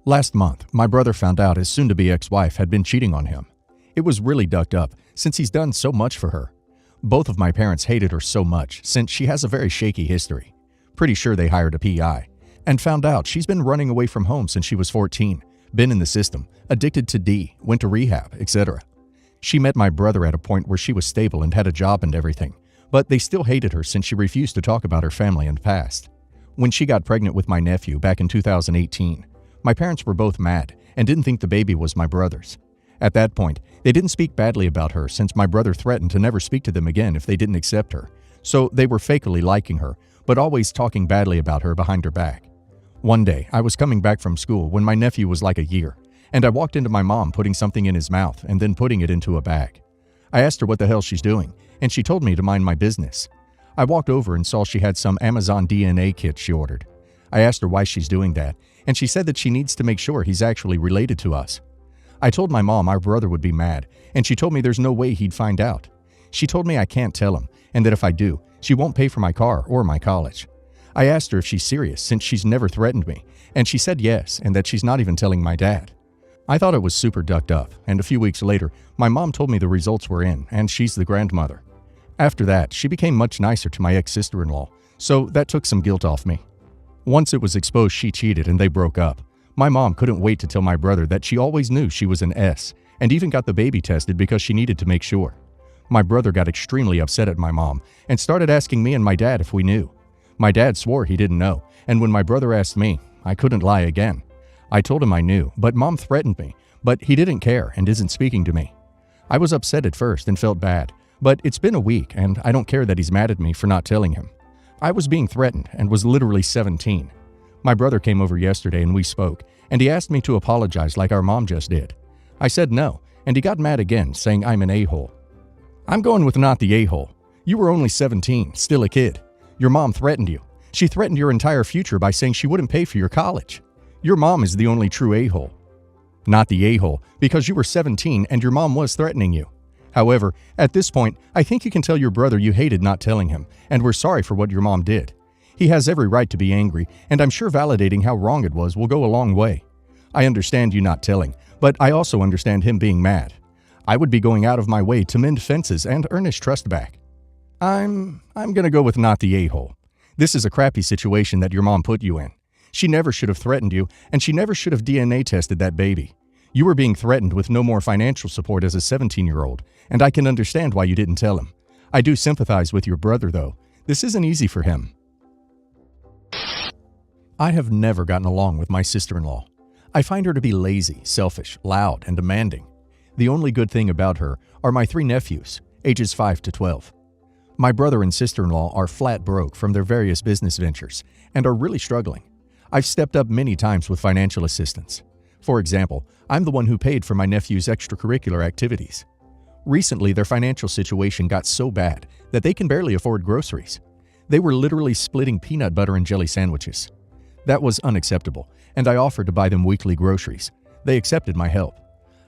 Last month, my brother found out his soon-to-be ex-wife had been cheating on him. It was really ducked up, since he's done so much for her. Both of my parents hated her so much, since she has a very shaky history. Pretty sure they hired a PI, and found out she's been running away from home since she was 14, been in the system, addicted to D, went to rehab, etc. She met my brother at a point where she was stable and had a job and everything, but they still hated her since she refused to talk about her family and past. When she got pregnant with my nephew back in 2018, my parents were both mad and didn't think the baby was my brother's. At that point, they didn't speak badly about her since my brother threatened to never speak to them again if they didn't accept her, so they were fakely liking her, but always talking badly about her behind her back. One day, I was coming back from school when my nephew was like a year, and I walked into my mom putting something in his mouth and then putting it into a bag. I asked her what the hell she's doing, and she told me to mind my business. I walked over and saw she had some Amazon DNA kit she ordered. I asked her why she's doing that, and she said that she needs to make sure he's actually related to us. I told my mom our brother would be mad, and she told me there's no way he'd find out. She told me I can't tell him, and that if I do, she won't pay for my car or my college. I asked her if she's serious since she's never threatened me, and she said yes, and that she's not even telling my dad. I thought it was super ducked up, and a few weeks later, my mom told me the results were in, and she's the grandmother. After that, she became much nicer to my ex-sister-in-law, so that took some guilt off me. Once it was exposed she cheated and they broke up, my mom couldn't wait to tell my brother that she always knew she was an S, and even got the baby tested because she needed to make sure. My brother got extremely upset at my mom and started asking me and my dad if we knew. My dad swore he didn't know, and when my brother asked me, I couldn't lie again. I told him I knew, but mom threatened me, but he didn't care and isn't speaking to me. I was upset at first and felt bad, but it's been a week and I don't care that he's mad at me for not telling him. I was being threatened and was literally 17. My brother came over yesterday and we spoke, and he asked me to apologize like our mom just did. I said no, and he got mad again, saying I'm an a-hole. I'm going with not the a-hole. You were only 17, still a kid. Your mom threatened you. She threatened your entire future by saying she wouldn't pay for your college. Your mom is the only true a-hole. Not the a-hole, because you were 17 and your mom was threatening you. However, at this point, I think you can tell your brother you hated not telling him, and were sorry for what your mom did. He has every right to be angry, and I'm sure validating how wrong it was will go a long way. I understand you not telling, but I also understand him being mad. I would be going out of my way to mend fences and earn his trust back. I'm gonna go with not the a-hole. This is a crappy situation that your mom put you in. She never should have threatened you, and she never should have DNA tested that baby. You were being threatened with no more financial support as a 17-year-old, and I can understand why you didn't tell him. I do sympathize with your brother, though. This isn't easy for him. I have never gotten along with my sister-in-law. I find her to be lazy, selfish, loud, and demanding. The only good thing about her are my 3 nephews, ages 5 to 12. My brother and sister-in-law are flat broke from their various business ventures and are really struggling. I've stepped up many times with financial assistance. For example, I'm the one who paid for my nephew's extracurricular activities. Recently, their financial situation got so bad that they can barely afford groceries. They were literally splitting peanut butter and jelly sandwiches. That was unacceptable, and I offered to buy them weekly groceries. They accepted my help.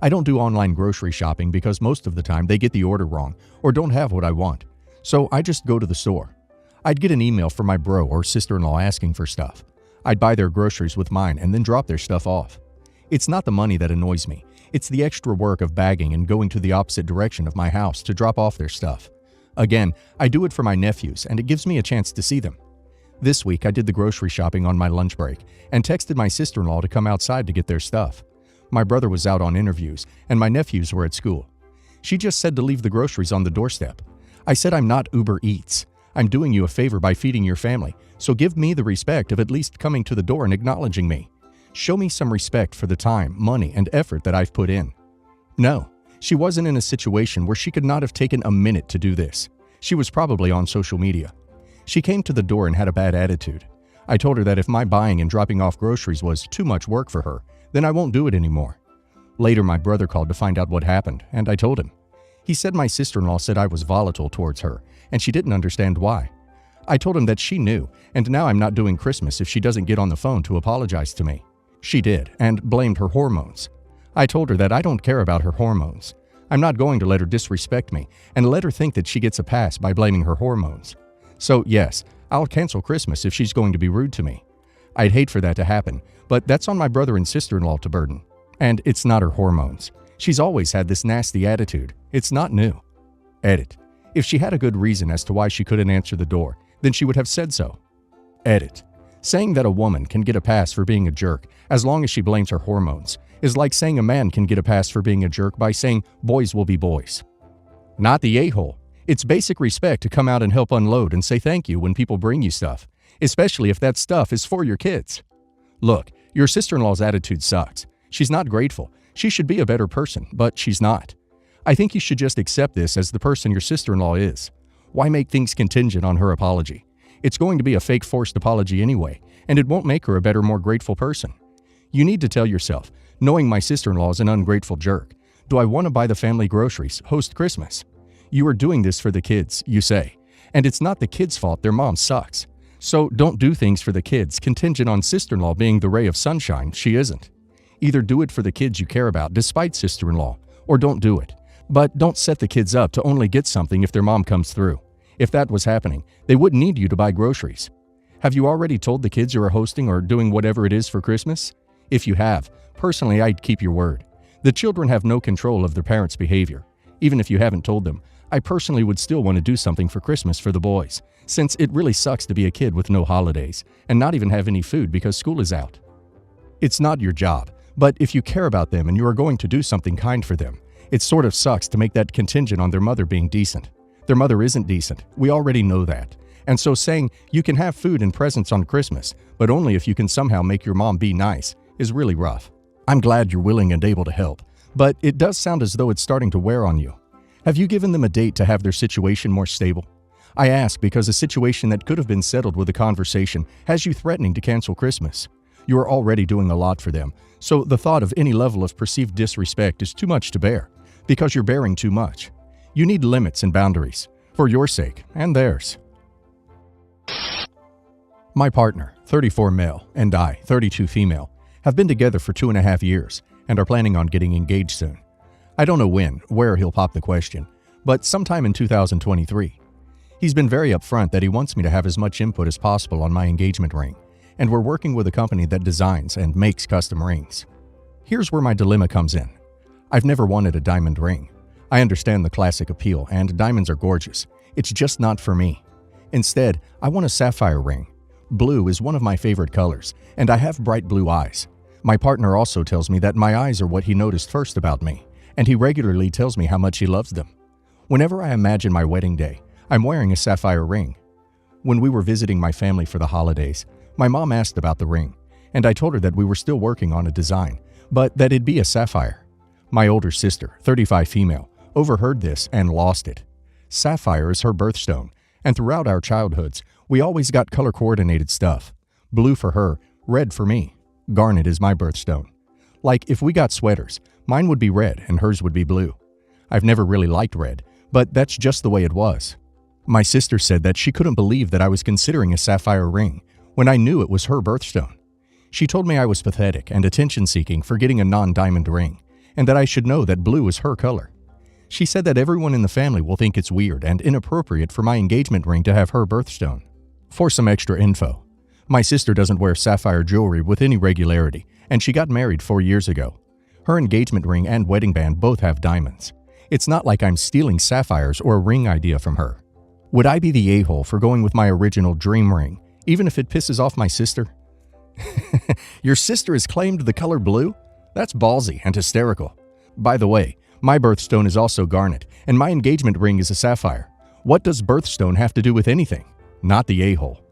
I don't do online grocery shopping because most of the time they get the order wrong or don't have what I want, so I just go to the store. I'd get an email from my bro or sister-in-law asking for stuff. I'd buy their groceries with mine and then drop their stuff off. It's not the money that annoys me. It's the extra work of bagging and going to the opposite direction of my house to drop off their stuff. Again, I do it for my nephews, and it gives me a chance to see them. This week, I did the grocery shopping on my lunch break and texted my sister-in-law to come outside to get their stuff. My brother was out on interviews, and my nephews were at school. She just said to leave the groceries on the doorstep. I said I'm not Uber Eats. I'm doing you a favor by feeding your family, so give me the respect of at least coming to the door and acknowledging me. Show me some respect for the time, money, and effort that I've put in. No, she wasn't in a situation where she could not have taken a minute to do this. She was probably on social media. She came to the door and had a bad attitude. I told her that if my buying and dropping off groceries was too much work for her, then I won't do it anymore. Later, my brother called to find out what happened, and I told him. He said my sister-in-law said I was volatile towards her, and she didn't understand why. I told him that she knew, and now I'm not doing Christmas if she doesn't get on the phone to apologize to me. She did, and blamed her hormones. I told her that I don't care about her hormones. I'm not going to let her disrespect me and let her think that she gets a pass by blaming her hormones. So yes, I'll cancel Christmas if she's going to be rude to me. I'd hate for that to happen, but that's on my brother and sister-in-law to burden. And it's not her hormones. She's always had this nasty attitude. It's not new. Edit. If she had a good reason as to why she couldn't answer the door, then she would have said so. Edit. Saying that a woman can get a pass for being a jerk as long as she blames her hormones is like saying a man can get a pass for being a jerk by saying boys will be boys. Not the a-hole. It's basic respect to come out and help unload and say thank you when people bring you stuff, especially if that stuff is for your kids. Look, your sister-in-law's attitude sucks. She's not grateful. She should be a better person, but she's not. I think you should just accept this as the person your sister-in-law is. Why make things contingent on her apology? It's going to be a fake forced apology anyway, and it won't make her a better, more grateful person. You need to tell yourself, knowing my sister-in-law is an ungrateful jerk, do I want to buy the family groceries, host Christmas? You are doing this for the kids, you say, and it's not the kids' fault their mom sucks. So don't do things for the kids contingent on sister-in-law being the ray of sunshine she isn't. Either do it for the kids you care about despite sister-in-law, or don't do it. But don't set the kids up to only get something if their mom comes through. If that was happening, they wouldn't need you to buy groceries. Have you already told the kids you are hosting or doing whatever it is for Christmas? If you have, personally I'd keep your word. The children have no control of their parents' behavior. Even if you haven't told them, I personally would still want to do something for Christmas for the boys, since it really sucks to be a kid with no holidays and not even have any food because school is out. It's not your job, but if you care about them and you are going to do something kind for them, it sort of sucks to make that contingent on their mother being decent. Their mother isn't decent. We already know that. And so saying you can have food and presents on Christmas, but only if you can somehow make your mom be nice, is really rough. I'm glad you're willing and able to help, but it does sound as though it's starting to wear on you. Have you given them a date to have their situation more stable? I ask because a situation that could have been settled with a conversation has you threatening to cancel Christmas. You are already doing a lot for them, so the thought of any level of perceived disrespect is too much to bear, because you're bearing too much. You need limits and boundaries, for your sake and theirs. My partner, 34 male, and I, 32 female, have been together for 2.5 years and are planning on getting engaged soon. I don't know when, where he'll pop the question, but sometime in 2023. He's been very upfront that he wants me to have as much input as possible on my engagement ring, and we're working with a company that designs and makes custom rings. Here's where my dilemma comes in. I've never wanted a diamond ring. I understand the classic appeal, and diamonds are gorgeous. It's just not for me. Instead, I want a sapphire ring. Blue is one of my favorite colors, and I have bright blue eyes. My partner also tells me that my eyes are what he noticed first about me, and he regularly tells me how much he loves them. Whenever I imagine my wedding day, I'm wearing a sapphire ring. When we were visiting my family for the holidays, my mom asked about the ring, and I told her that we were still working on a design, but that it'd be a sapphire. My older sister, 35 female, overheard this and lost it. Sapphire is her birthstone, and throughout our childhoods, we always got color-coordinated stuff. Blue for her, red for me. Garnet is my birthstone. Like if we got sweaters, mine would be red and hers would be blue. I've never really liked red, but that's just the way it was. My sister said that she couldn't believe that I was considering a sapphire ring when I knew it was her birthstone. She told me I was pathetic and attention-seeking for getting a non-diamond ring, and that I should know that blue is her color. She said that everyone in the family will think it's weird and inappropriate for my engagement ring to have her birthstone. For some extra info, my sister doesn't wear sapphire jewelry with any regularity, and she got married 4 years ago. Her engagement ring and wedding band both have diamonds. It's not like I'm stealing sapphires or a ring idea from her. Would I be the a-hole for going with my original dream ring, even if it pisses off my sister? Your sister has claimed the color blue? That's ballsy and hysterical. By the way, my birthstone is also garnet, and my engagement ring is a sapphire. What does birthstone have to do with anything? Not the a-hole.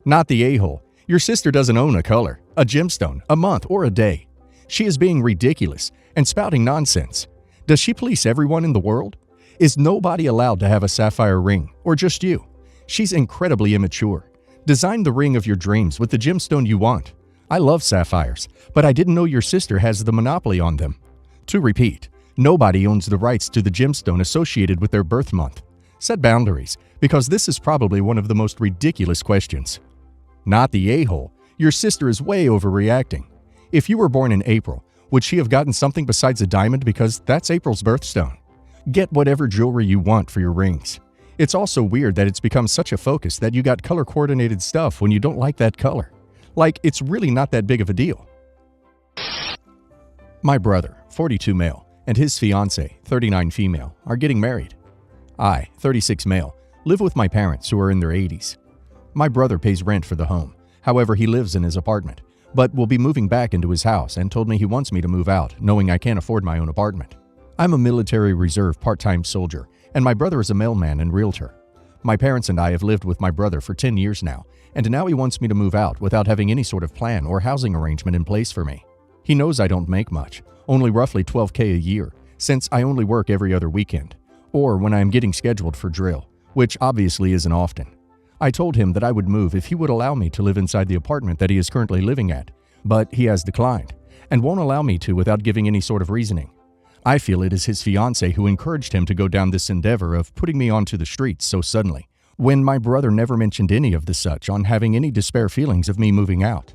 Not the a-hole. Your sister doesn't own a color, a gemstone, a month, or a day. She is being ridiculous and spouting nonsense. Does she police everyone in the world? Is nobody allowed to have a sapphire ring, or just you? She's incredibly immature. Design the ring of your dreams with the gemstone you want. I love sapphires, but I didn't know your sister has the monopoly on them. To repeat, nobody owns the rights to the gemstone associated with their birth month. Set boundaries, because this is probably one of the most ridiculous questions. Not the a-hole. Your sister is way overreacting. If you were born in April, would she have gotten something besides a diamond because that's April's birthstone? Get whatever jewelry you want for your rings. It's also weird that it's become such a focus that you got color-coordinated stuff when you don't like that color. Like, it's really not that big of a deal. My brother, 42 male, and his fiancée, 39 female, are getting married. I, 36 male, live with my parents who are in their 80s. My brother pays rent for the home. However, he lives in his apartment, but will be moving back into his house and told me he wants me to move out, knowing I can't afford my own apartment. I'm a military reserve part-time soldier, and my brother is a mailman and realtor. My parents and I have lived with my brother for 10 years now, and now he wants me to move out without having any sort of plan or housing arrangement in place for me. He knows I don't make much, only roughly $12K a year, since I only work every other weekend, or when I am getting scheduled for drill, which obviously isn't often. I told him that I would move if he would allow me to live inside the apartment that he is currently living at, but he has declined, and won't allow me to without giving any sort of reasoning. I feel it is his fiancée who encouraged him to go down this endeavor of putting me onto the streets so suddenly, when my brother never mentioned any of the such on having any despair feelings of me moving out.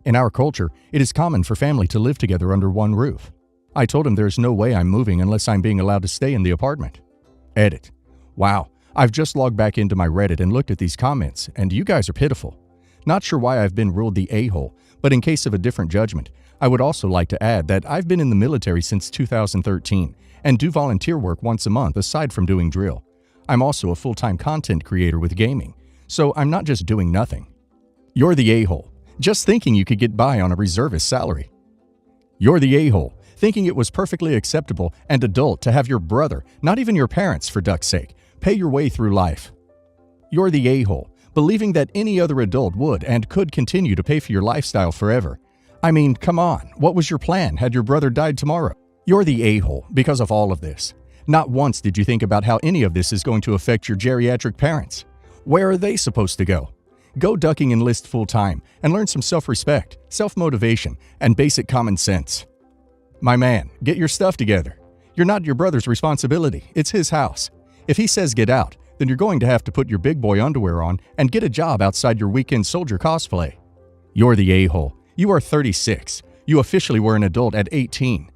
In our culture, it is common for family to live together under one roof. I told him there's no way I'm moving unless I'm being allowed to stay in the apartment. Edit. Wow, I've just logged back into my Reddit and looked at these comments, and you guys are pitiful. Not sure why I've been ruled the a-hole, but in case of a different judgment, I would also like to add that I've been in the military since 2013 and do volunteer work once a month aside from doing drill. I'm also a full-time content creator with gaming, so I'm not just doing nothing. You're the a-hole, just thinking you could get by on a reservist salary. You're the a-hole, thinking it was perfectly acceptable and adult to have your brother, not even your parents for duck's sake, pay your way through life. You're the a-hole, believing that any other adult would and could continue to pay for your lifestyle forever. I mean, come on, what was your plan had your brother died tomorrow? You're the a-hole because of all of this. Not once did you think about how any of this is going to affect your geriatric parents. Where are they supposed to go? Go ducking enlist full-time and learn some self-respect, self-motivation, and basic common sense. My man, get your stuff together. You're not your brother's responsibility, it's his house. If he says get out, then you're going to have to put your big boy underwear on and get a job outside your weekend soldier cosplay. You're the a-hole. You are 36. You officially were an adult at 18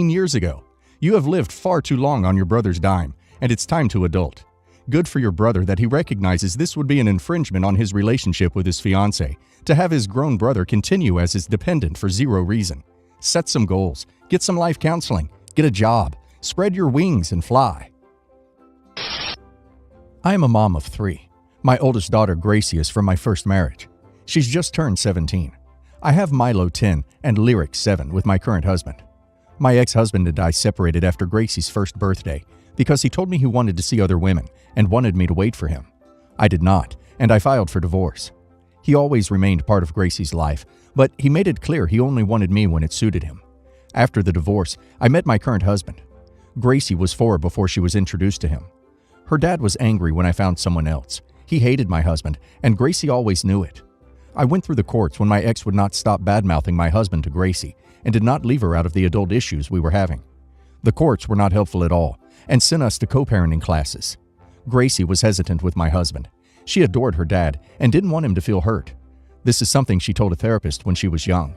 years ago. You have lived far too long on your brother's dime, and it's time to adult. Good for your brother that he recognizes this would be an infringement on his relationship with his fiancée, to have his grown brother continue as his dependent for zero reason. Set some goals, get some life counseling, get a job, spread your wings and fly. I am a mom of 3. My oldest daughter, Gracie, is from my first marriage. She's just turned 17. I have Milo 10 and Lyric 7 with my current husband. My ex-husband and I separated after Gracie's first birthday because he told me he wanted to see other women and wanted me to wait for him. I did not, and I filed for divorce. He always remained part of Gracie's life, but he made it clear he only wanted me when it suited him. After the divorce, I met my current husband. Gracie was 4 before she was introduced to him. Her dad was angry when I found someone else. He hated my husband, and Gracie always knew it. I went through the courts when my ex would not stop bad-mouthing my husband to Gracie and did not leave her out of the adult issues we were having. The courts were not helpful at all and sent us to co-parenting classes. Gracie was hesitant with my husband. She adored her dad and didn't want him to feel hurt. This is something she told a therapist when she was young.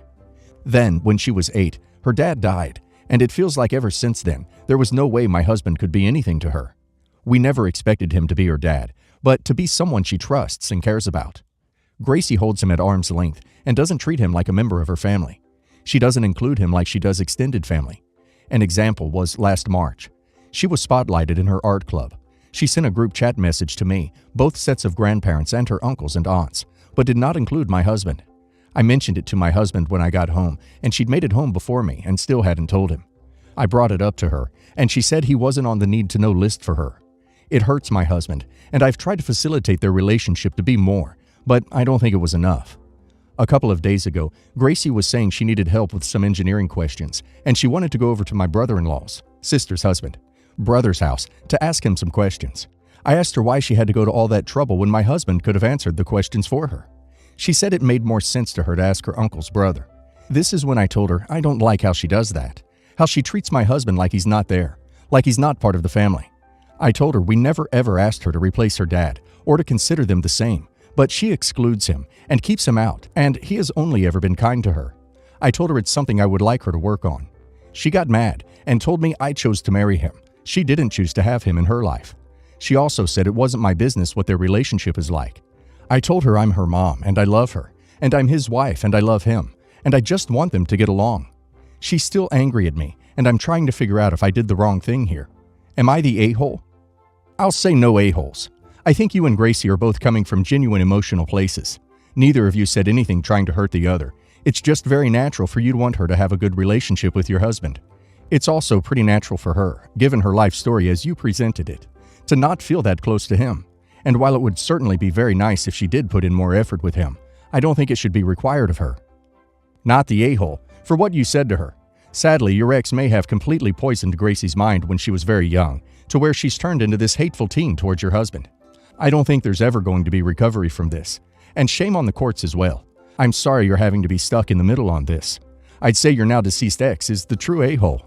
Then, when she was 8, her dad died, and it feels like ever since then, there was no way my husband could be anything to her. We never expected him to be her dad, but to be someone she trusts and cares about. Gracie holds him at arm's length and doesn't treat him like a member of her family. She doesn't include him like she does extended family. An example was last March. She was spotlighted in her art club. She sent a group chat message to me, both sets of grandparents and her uncles and aunts, but did not include my husband. I mentioned it to my husband when I got home, and she'd made it home before me and still hadn't told him. I brought it up to her, and she said he wasn't on the need-to-know list for her. It hurts my husband, and I've tried to facilitate their relationship to be more, but I don't think it was enough. A couple of days ago, Gracie was saying she needed help with some engineering questions, and she wanted to go over to my brother-in-law's, sister's husband, brother's house to ask him some questions. I asked her why she had to go to all that trouble when my husband could have answered the questions for her. She said it made more sense to her to ask her uncle's brother. This is when I told her I don't like how she does that, how she treats my husband like he's not there, like he's not part of the family. I told her we never ever asked her to replace her dad or to consider them the same, but she excludes him and keeps him out, and he has only ever been kind to her. I told her it's something I would like her to work on. She got mad and told me I chose to marry him. She didn't choose to have him in her life. She also said it wasn't my business what their relationship is like. I told her I'm her mom and I love her, and I'm his wife and I love him, and I just want them to get along. She's still angry at me, and I'm trying to figure out if I did the wrong thing here. Am I the a-hole? I'll say no a-holes. I think you and Gracie are both coming from genuine emotional places. Neither of you said anything trying to hurt the other. It's just very natural for you to want her to have a good relationship with your husband. It's also pretty natural for her, given her life story as you presented it, to not feel that close to him. And while it would certainly be very nice if she did put in more effort with him, I don't think it should be required of her. Not the a-hole, for what you said to her. Sadly, your ex may have completely poisoned Gracie's mind when she was very young, to where she's turned into this hateful teen towards your husband. I don't think there's ever going to be recovery from this, and shame on the courts as well. I'm sorry you're having to be stuck in the middle on this. I'd say your now deceased ex is the true a-hole.